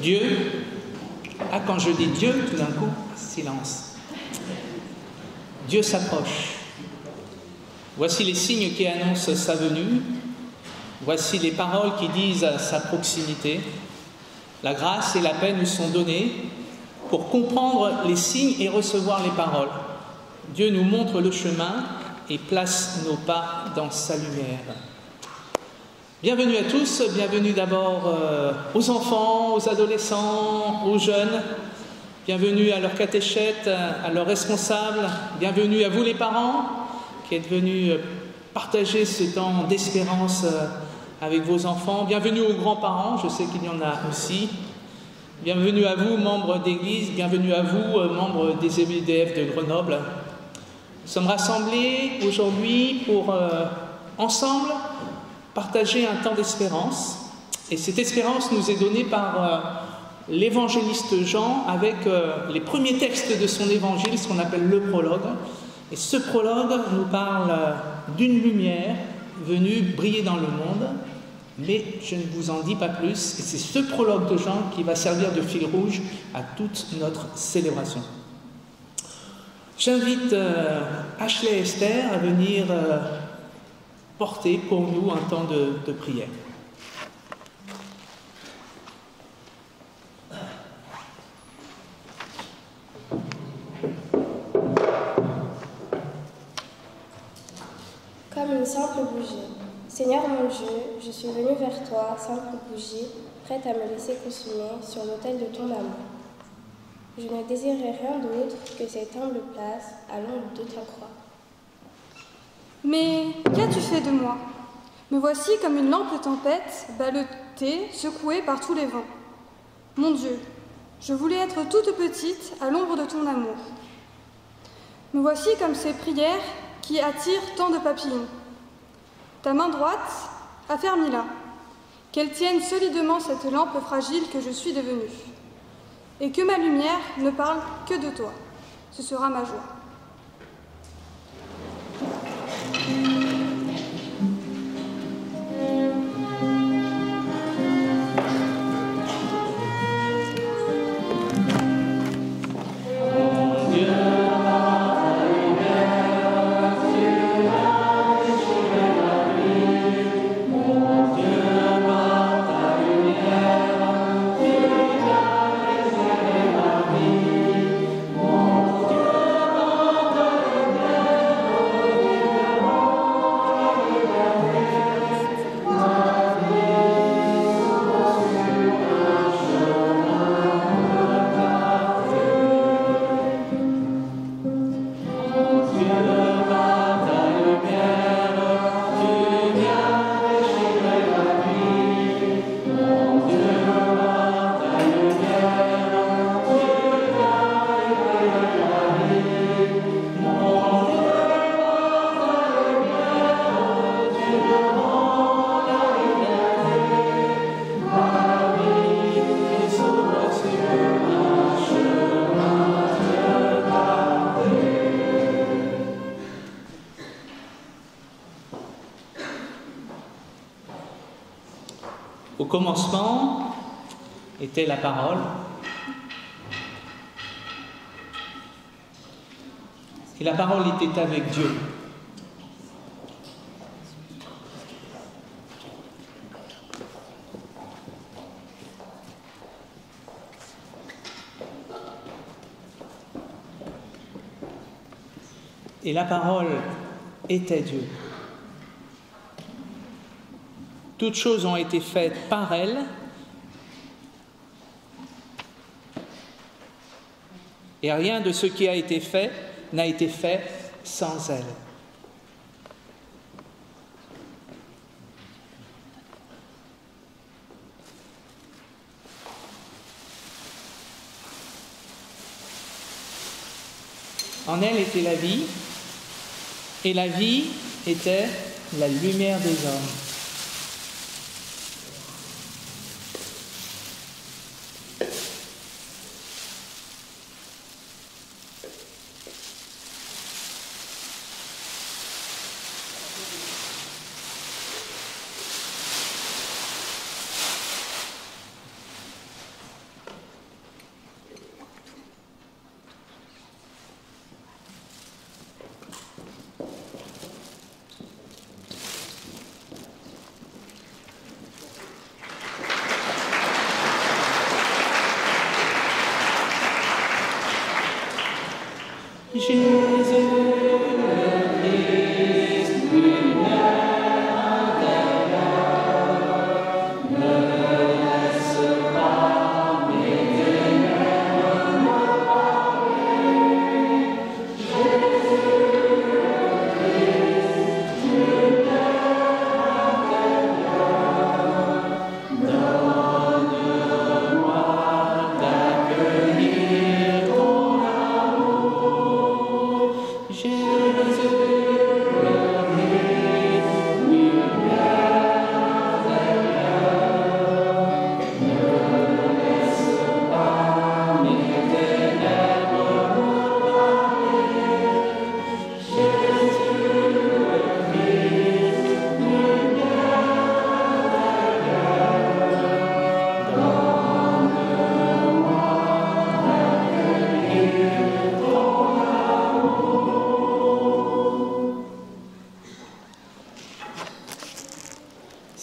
Dieu. Ah, quand je dis Dieu, tout d'un coup, silence. Dieu s'approche. Voici les signes qui annoncent sa venue. Voici les paroles qui disent à sa proximité. La grâce et la paix nous sont données pour comprendre les signes et recevoir les paroles. Dieu nous montre le chemin et place nos pas dans sa lumière. Bienvenue à tous, bienvenue d'abord aux enfants, aux adolescents, aux jeunes, bienvenue à leurs catéchètes, à leurs responsables, bienvenue à vous les parents qui êtes venus partager ce temps d'espérance avec vos enfants, bienvenue aux grands-parents, je sais qu'il y en a aussi, bienvenue à vous, membres d'église, bienvenue à vous, membres des EBDF de Grenoble. Nous sommes rassemblés aujourd'hui pour ensemble partager un temps d'espérance. Et cette espérance nous est donnée par l'évangéliste Jean avec les premiers textes de son évangile, ce qu'on appelle le prologue. Et ce prologue nous parle d'une lumière venue briller dans le monde, mais je ne vous en dis pas plus. Et c'est ce prologue de Jean qui va servir de fil rouge à toute notre célébration. J'invite Ashley et Esther à venir porter pour nous un temps de prière. Comme une simple bougie. Seigneur mon Dieu, je suis venue vers toi, simple bougie, prête à me laisser consumer sur l'autel de ton amour. Je ne désirais rien d'autre que cette humble place à l'ombre de ta croix. Mais qu'as-tu fait de moi? Me voici comme une lampe tempête, ballottée, secouée par tous les vents. Mon Dieu, je voulais être toute petite à l'ombre de ton amour. Me voici comme ces prières qui attirent tant de papillons. Ta main droite, affermis-la, qu'elle tienne solidement cette lampe fragile que je suis devenue. Et que ma lumière ne parle que de toi. Ce sera ma joie. Au commencement était la parole. Et la parole était avec Dieu. Et la parole était Dieu. Toutes choses ont été faites par elle, et rien de ce qui a été fait n'a été fait sans elle. En elle était la vie, et la vie était la lumière des hommes.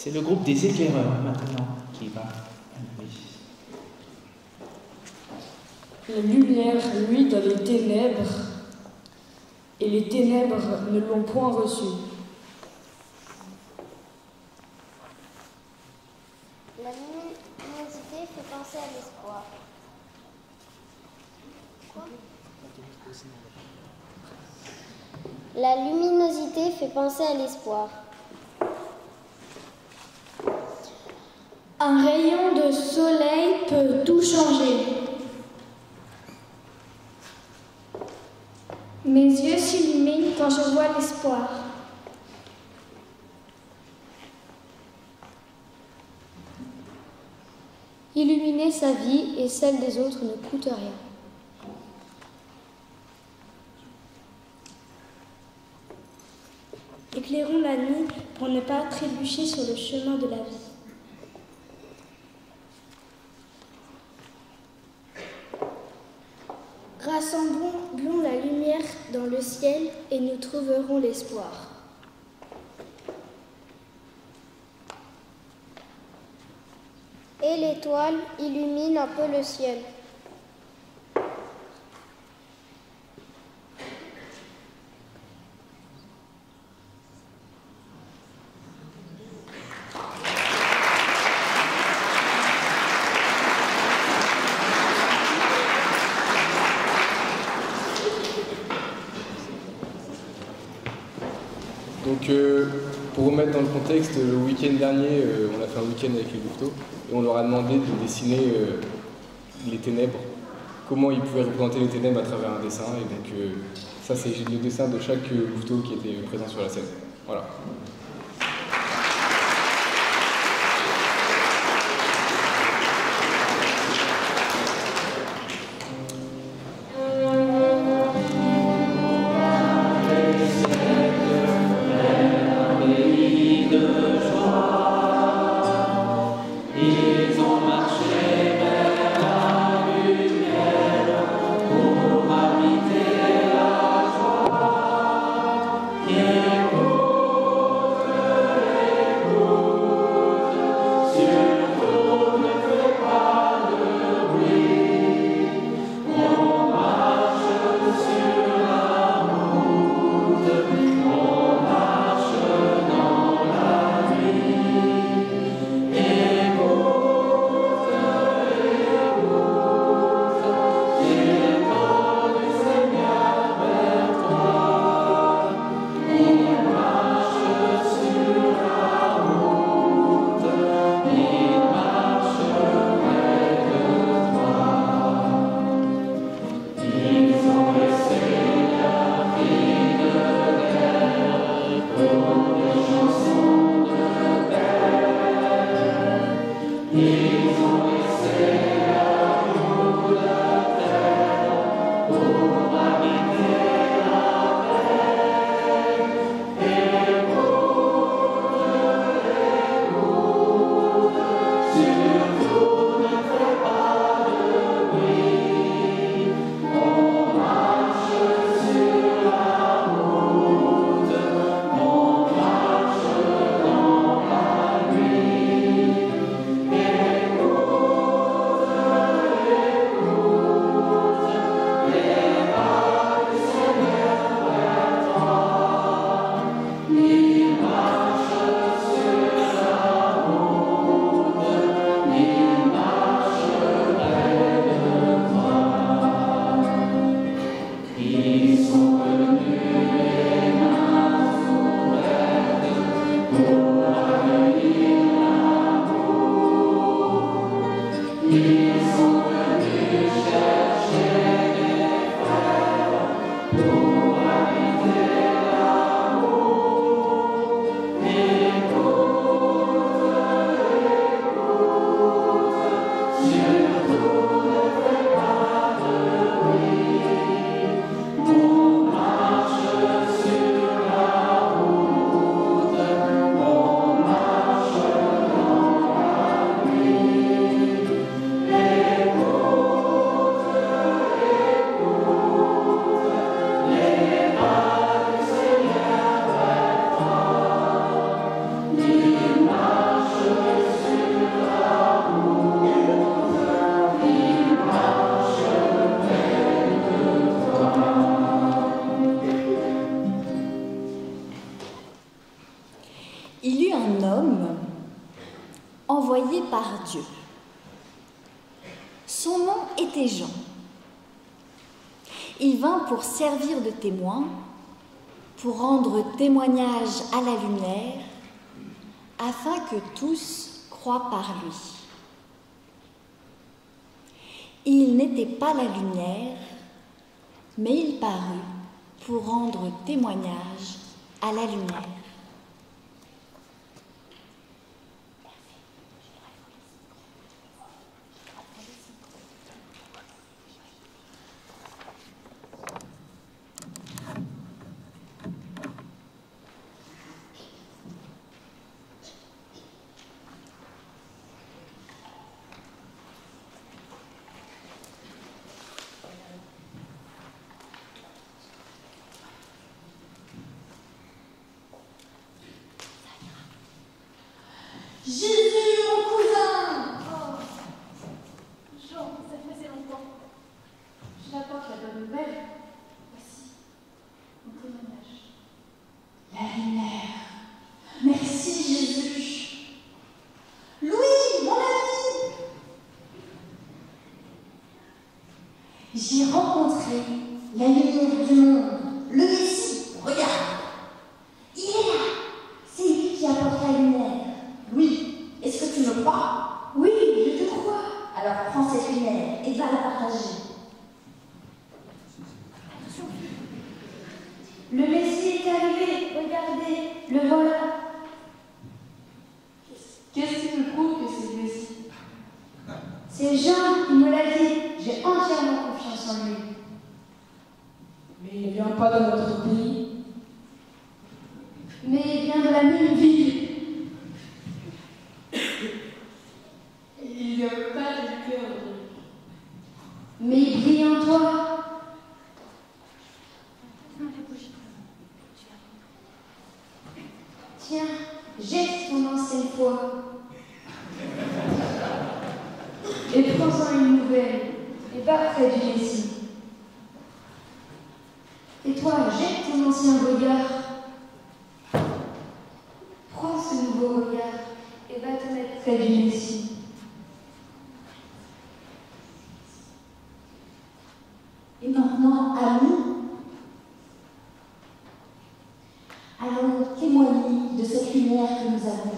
C'est le groupe des éclaireurs maintenant qui va animer. La lumière luit dans les ténèbres, et les ténèbres ne l'ont point reçue. La luminosité fait penser à l'espoir. Quoi ? La luminosité fait penser à l'espoir. Un rayon de soleil peut tout changer. Mes yeux s'illuminent quand je vois l'espoir. Illuminer sa vie et celle des autres ne coûte rien. Éclairons la nuit pour ne pas trébucher sur le chemin de la vie. Rassemblons la lumière dans le ciel et nous trouverons l'espoir. Et l'étoile illumine un peu le ciel. Donc, pour remettre dans le contexte, le week-end dernier, on a fait un week-end avec les louveteaux et on leur a demandé de dessiner les ténèbres, comment ils pouvaient représenter les ténèbres à travers un dessin. Et donc, ça, c'est le dessin de chaque louveteau qui était présent sur la scène. Voilà. envoyé par Dieu. Son nom était Jean. Il vint pour servir de témoin, pour rendre témoignage à la lumière, afin que tous croient par lui. Il n'était pas la lumière, mais il parut pour rendre témoignage à la lumière. Jésus, mon cousin! Oh, Jean, ça faisait longtemps. Je t'apporte la bonne nouvelle. Voici mon témoignage. La lumière. Merci, Jésus. Louis, mon ami! J'ai rencontré la lumière du monde, le Messie. Regarde, il est là. C'est lui qui apporte la lumière. Oui, est-ce que tu me crois? Oui, je te crois. Alors prends cette lumière et va la partager. Attention. Le Messie est arrivé, regardez, le voilà. Qu'est-ce qui me prouve que c'est le Messie? C'est Jean qui me l'a dit, j'ai entièrement confiance en lui. Mais il ne vient pas de notre pays. Mais il vient de la même ville. Il vient pas du cœur. Mais il brille en toi. Tiens, jette ton ancienne foi. Et prends-en une nouvelle. Et va près du Messie. Et toi, jette ton ancien regard. Prends ce nouveau regard et va te mettre près du Messie. Et maintenant, à nous, allons témoigner de cette lumière que nous avons vue.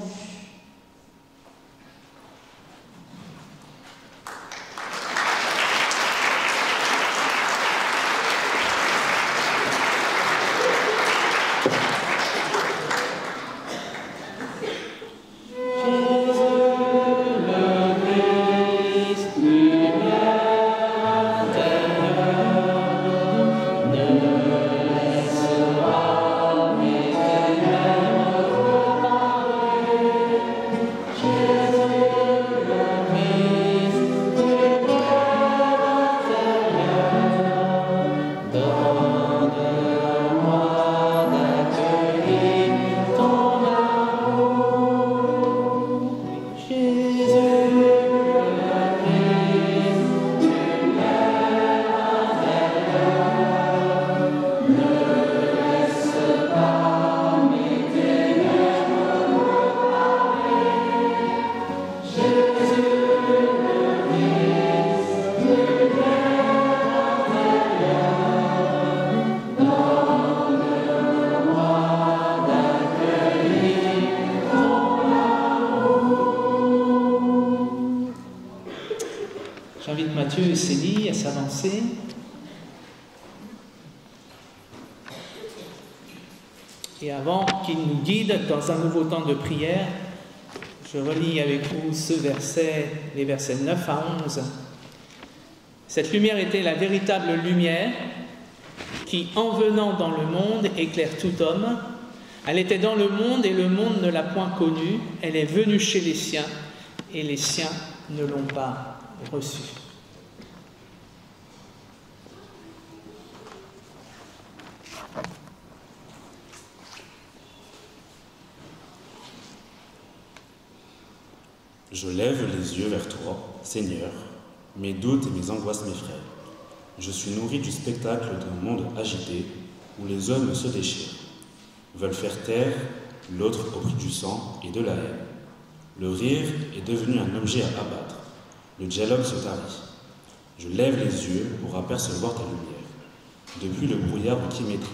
J'invite Mathieu et Célie à s'avancer. Et avant qu'ils nous guident dans un nouveau temps de prière, je relis avec vous les versets 9 à 11. Cette lumière était la véritable lumière qui, en venant dans le monde, éclaire tout homme. Elle était dans le monde et le monde ne l'a point connue. Elle est venue chez les siens et les siens ne l'ont pas reçue. Je lève les yeux vers toi, Seigneur, mes doutes et mes angoisses m'effraient. Je suis nourri du spectacle d'un monde agité où les hommes se déchirent, veulent faire taire l'autre au prix du sang et de la haine. Le rire est devenu un objet à abattre. Le dialogue se tarit. Je lève les yeux pour apercevoir ta lumière. Depuis le brouillard qui m'étreint.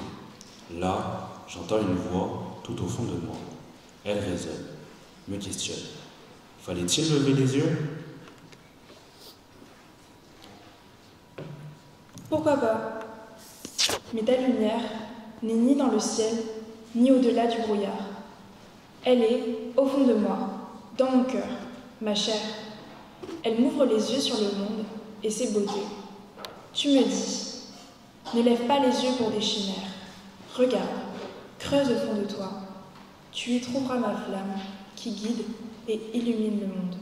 Là, j'entends une voix tout au fond de moi. Elle résonne, me questionne. Fallait-il lever les yeux? Pourquoi pas? Mais ta lumière n'est ni dans le ciel, ni au-delà du brouillard. Elle est au fond de moi, dans mon cœur, ma chair. Elle m'ouvre les yeux sur le monde et ses beautés. Tu me dis, ne lève pas les yeux pour des chimères. Regarde, creuse au fond de toi. Tu y trouveras ma flamme qui guide et illumine le monde.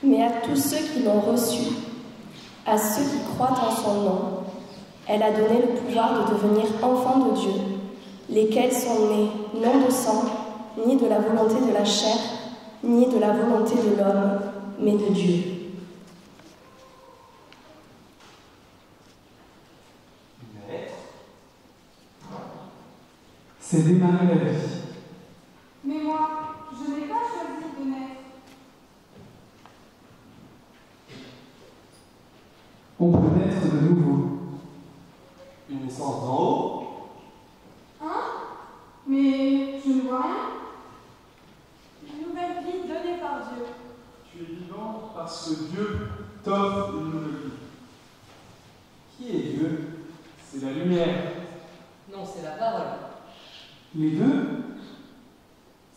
Mais à tous ceux qui l'ont reçu, à ceux qui croient en son nom, elle a donné le pouvoir de devenir enfants de Dieu, lesquels sont nés non de sang, ni de la volonté de la chair, ni de la volonté de l'homme, mais de Dieu. C'est démarrer la vie. Mais moi, je n'ai pas choisi de naître. On peut naître de nouveau. Une naissance d'en haut? Hein? Mais je ne vois rien. Une nouvelle vie donnée par Dieu. Tu es vivant parce que Dieu t'offre une nouvelle vie. Qui est Dieu? C'est la lumière. Non, c'est la parole. Les deux?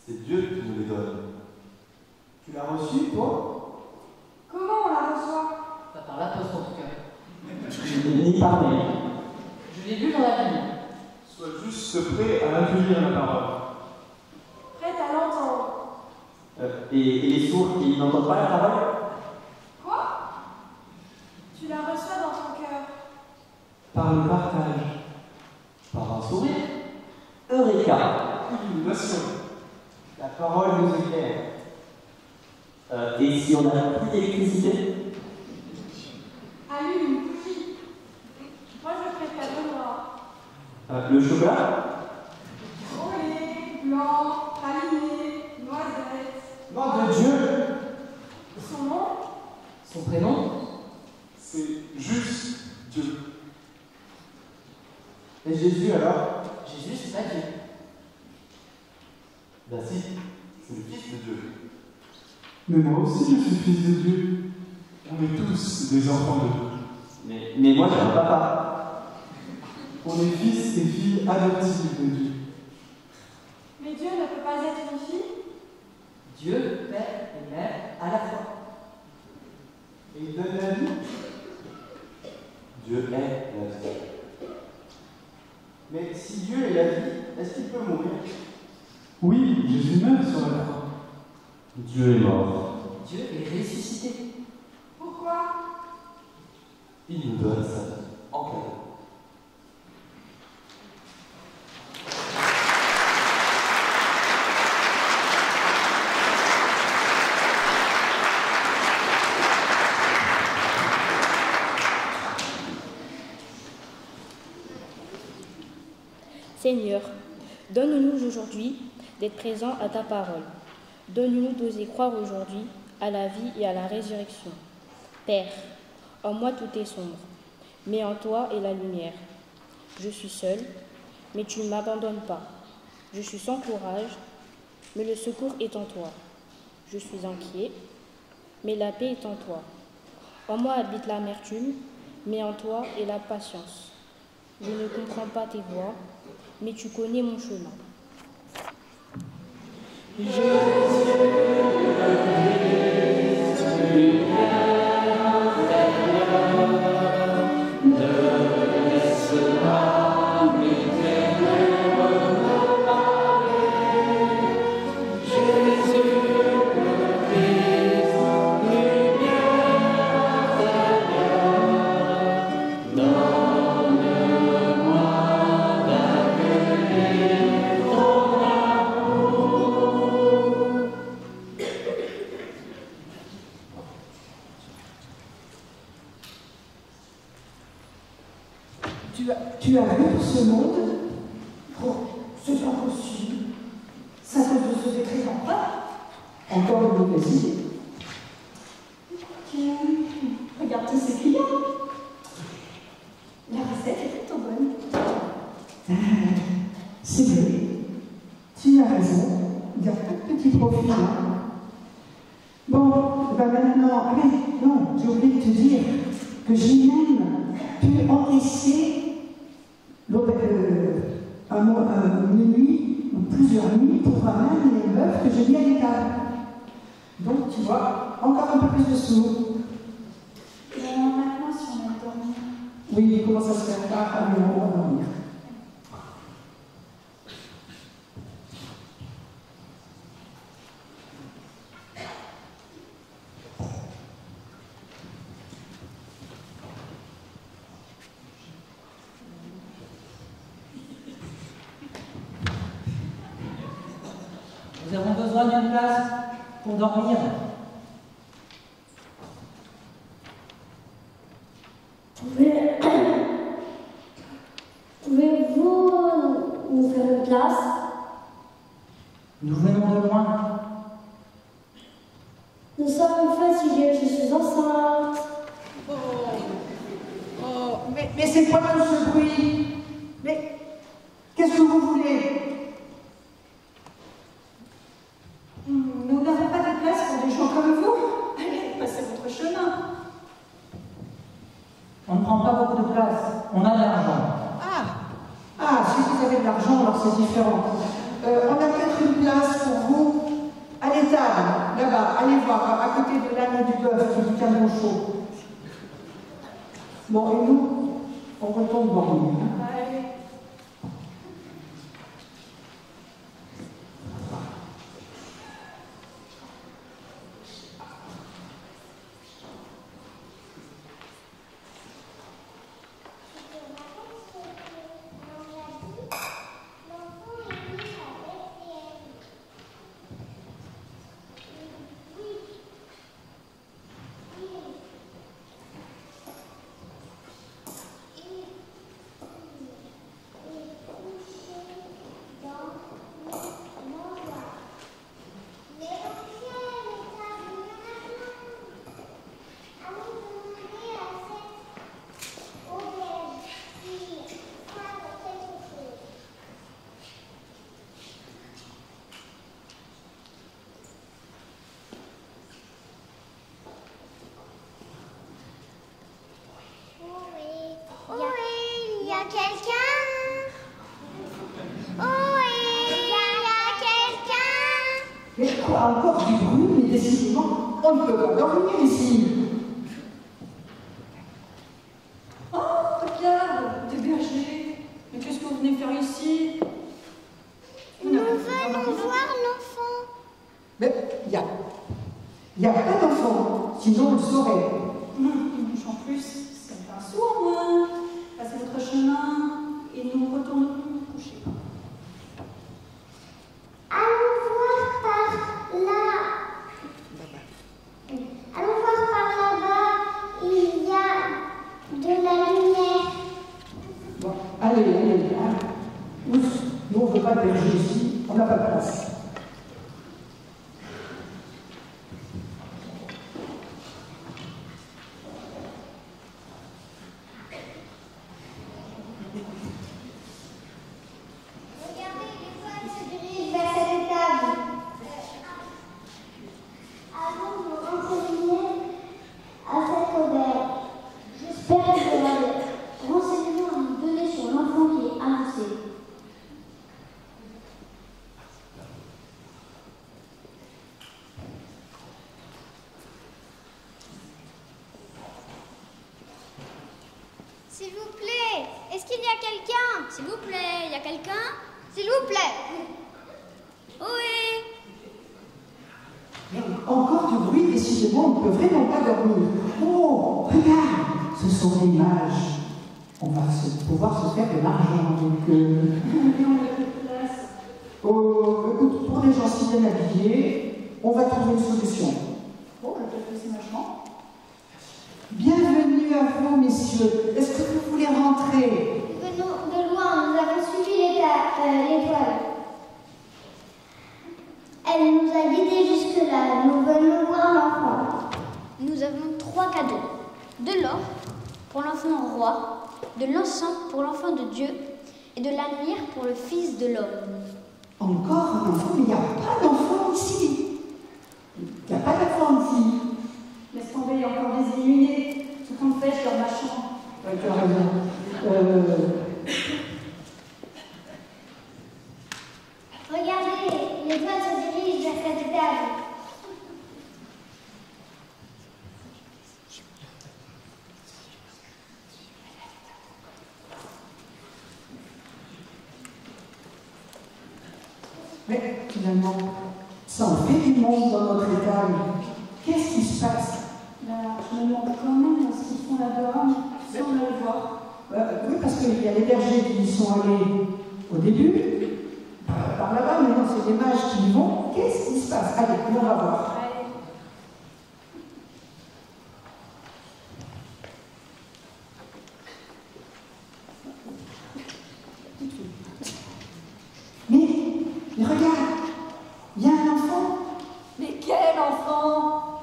C'est Dieu qui nous les donne. Tu l'as reçu, toi? Comment on la reçoit? Pas par la poste en tout cas. Ni par mail. Je l'ai lu dans la Bible. Sois juste prêt à accueillir la parole. Prête à l'entendre. Et les sourds qui n'entendent pas la parole? Quoi? Tu la reçois dans ton cœur. Par le partage. Par un sourire? Eureka! Illumination. La parole nous éclaire. Et si on n'a plus d'électricité? Allume une bougie. Moi, je préfère le noir. Le chocolat? Au lait, blanc, praliné, noisette. Nom de Dieu! Son nom? Son prénom? C'est juste Dieu. Et Jésus alors? Jésus, c'est pas Dieu. Ben si, c'est le Fils de Dieu. Mais moi aussi, je suis fils de Dieu. On est tous des enfants de Dieu. Mais moi, j'ai un papa. On est fils et filles adoptifs de Dieu. Mais Dieu ne peut pas être une fille? Dieu, Père et Mère à la fois. Et il donne la vie. Dieu est la vie. Mais si Dieu est la vie, est-ce qu'il peut mourir? Oui, Jésus meurt sur la croix. Dieu est mort. Dieu est ressuscité. Pourquoi? Il nous donne sa vie en cadeau. Seigneur, donne-nous aujourd'hui d'être présents à ta parole. Donne-nous d'oser croire aujourd'hui à la vie et à la résurrection. Père, en moi tout est sombre, mais en toi est la lumière. Je suis seul, mais tu ne m'abandonnes pas. Je suis sans courage, mais le secours est en toi. Je suis inquiet, mais la paix est en toi. En moi habite l'amertume, mais en toi est la patience. Je ne comprends pas tes voies, mais tu connais mon chemin. Tu as vu ce monde pour ce temps reçu, ça te faisait très en encore une mauvaise idée. Tiens, regarde tous ces clients. La recette est plutôt bonne. C'est vrai, tu as raison, il y a pas de petit profil. Bon, ben maintenant, allez, non, j'ai oublié de te dire que j'ai même pu encaisser une nuit ou plusieurs nuits pour même les meufs que j'ai mis à l'étal. Donc, tu vois, encore un peu plus de sous. Et maintenant, si on a dormi. Oui, comment ça se fait pas? Ah, mais on va dormir. Nous avons besoin d'une place pour dormir. Pouvez-vous nous faire une place? Nous venons de loin. Nous sommes fatigués, je suis enceinte. Mais c'est quoi tout ce bruit? Mais qu'est-ce que vous voulez? Nous n'avons pas de place pour des gens comme vous. Allez, passez votre chemin. On ne prend pas beaucoup de place. On a de l'argent. Ah, si vous avez de l'argent, alors c'est différent. On a peut-être une place pour vous à l'étable, là-bas. Allez voir, à côté de l'âne et du bœuf qui du canon chaud. Bon, et nous, on retourne dormir. Mais quoi, encore du bruit, mais décidément, on ne peut pas dormir ici. saurai. Une bouche en plus, c'est un sou en moins. Passez votre chemin et nous retournerons nous coucher. Allons voir par là. Allons voir par là-bas. Il y a de la lumière. Bon, allez, hein. Ouf, nous on ne veut pas de berger ici, on n'a pas de place. S'il vous plaît, est-ce qu'il y a quelqu'un? S'il vous plaît, il y a quelqu'un? S'il vous plaît. Oui. Encore du bruit, décidément, on ne peut vraiment pas dormir. Oh, regarde, ce sont des mages. On va pouvoir se faire de l'argent, donc... Oh, écoute, pour des gens si bien habillés, on va trouver une solution. Oh, je te fais vachement. Bienvenue à vous, messieurs. Est-ce que vous voulez rentrer? Nous venons de loin, nous avons suivi l'étoile. Elle nous a guidés jusque-là. Nous venons voir l'enfant. Nous avons 3 cadeaux. De l'or pour l'enfant roi, de l'encens pour l'enfant de Dieu et de la lumière pour le Fils de l'homme. Encore un enfant, mais il n'y a pas d'enfant ici. Il n'y a pas d'enfant ici. Laisse tomber, il y a encore des illuminés. Tout compte fait, leur machin. Ouais, tu as raison. Regardez, l'étoile se dirige vers cette table. Mais finalement, ça en fait du monde dans notre étal. Qu'est-ce qui se passe? Je me demande quand même ce qu'ils font là-dehors, sans le voir. Oui, parce qu'il y a les bergers qui y sont allés au début, par là-bas, mais non, c'est des mages qui y vont. Qu'est-ce qui se passe? Allez, on va voir. Mais regarde, il y a un enfant. Mais quel enfant?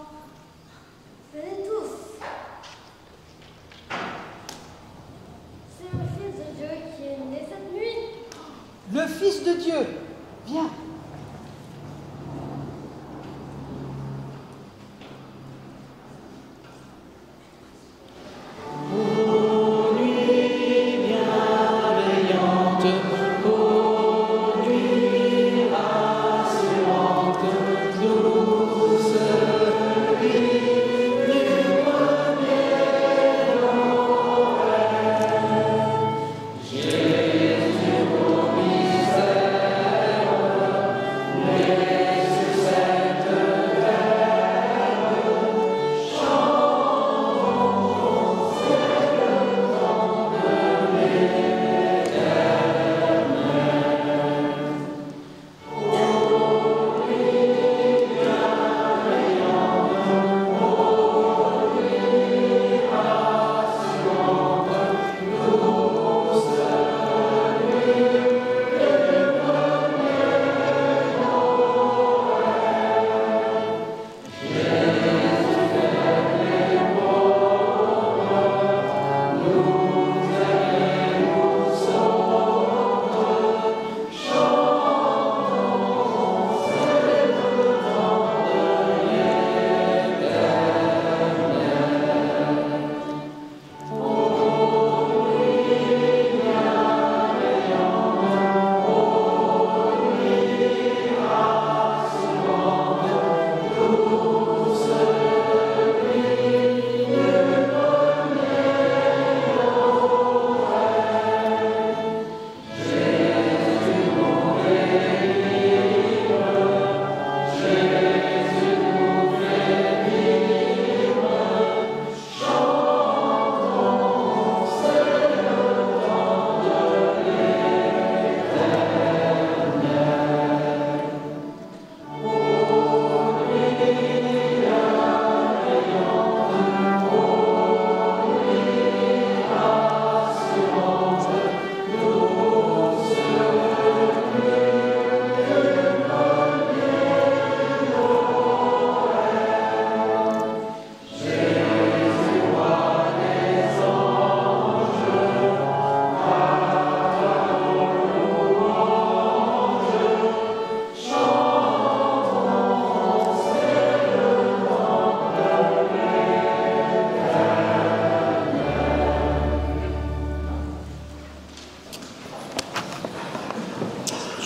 Venez tous. C'est le Fils de Dieu qui est né cette nuit. Le Fils de Dieu. Viens.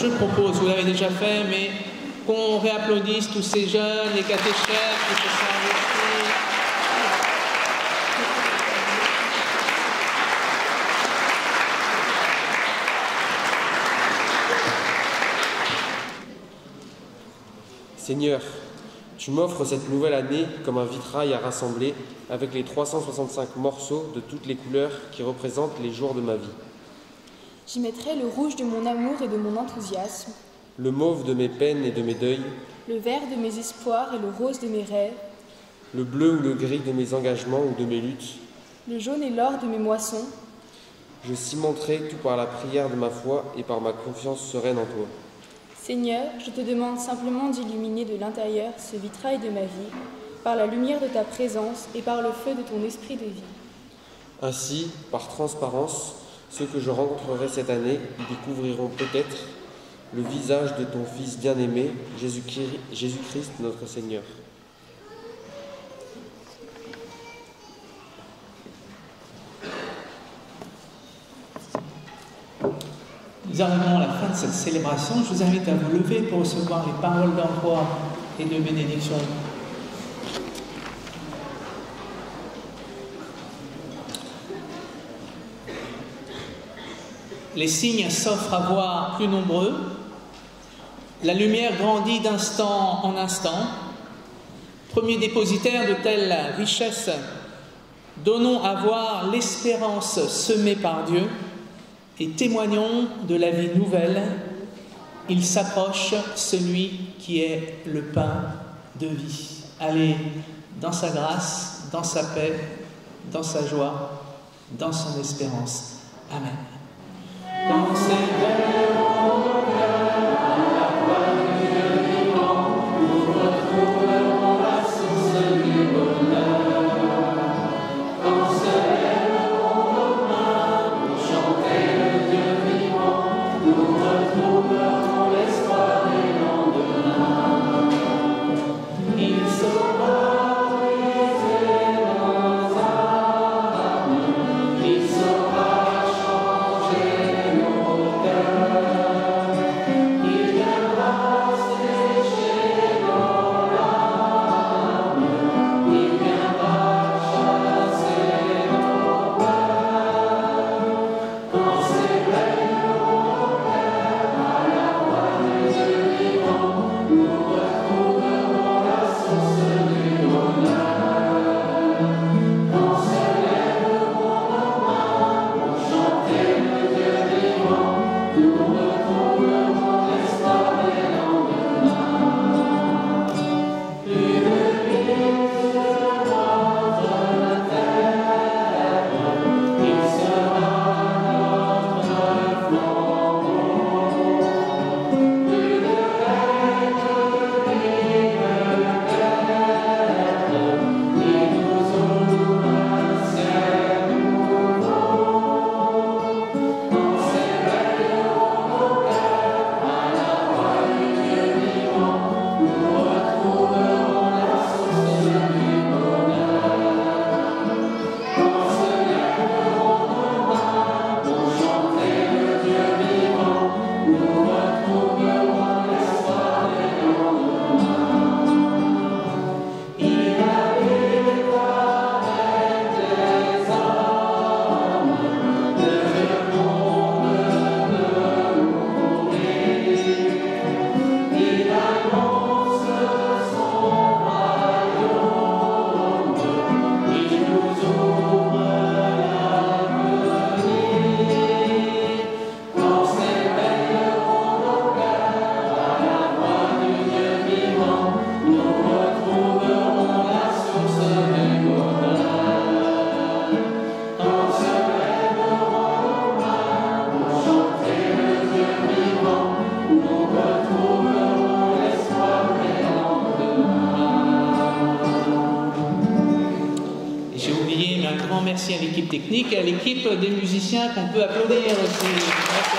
je propose, vous l'avez déjà fait, mais qu'on réapplaudisse tous ces jeunes, les catéchètes qui se sont investis. Seigneur, tu m'offres cette nouvelle année comme un vitrail à rassembler avec les 365 morceaux de toutes les couleurs qui représentent les jours de ma vie. J'y mettrai le rouge de mon amour et de mon enthousiasme, le mauve de mes peines et de mes deuils, le vert de mes espoirs et le rose de mes rêves, le bleu ou le gris de mes engagements ou de mes luttes, le jaune et l'or de mes moissons. Je cimenterai tout par la prière de ma foi et par ma confiance sereine en toi. Seigneur, je te demande simplement d'illuminer de l'intérieur ce vitrail de ma vie, par la lumière de ta présence et par le feu de ton esprit de vie. Ainsi, par transparence, ceux que je rencontrerai cette année découvriront peut-être le visage de ton Fils bien-aimé, Jésus-Christ notre Seigneur. Nous arrivons à la fin de cette célébration. Je vous invite à vous lever pour recevoir les paroles d'envoi et de bénédiction. Les signes s'offrent à voir plus nombreux. La lumière grandit d'instant en instant. Premier dépositaire de telles richesses, donnons à voir l'espérance semée par Dieu et témoignons de la vie nouvelle. Il s'approche, celui qui est le pain de vie. Allez dans sa grâce, dans sa paix, dans sa joie, dans son espérance. Amen. Quand c'est dans nos cœurs, à la voix du Dieu vivant, nous retrouverons la source du bonheur. Quand se lèveront nos mains pour chanter le Dieu vivant, nous retrouverons l'espoir des lendemains. Il saura briser nos âmes, il saura changer. Merci à l'équipe technique et à l'équipe des musiciens qu'on peut applaudir aussi. Merci.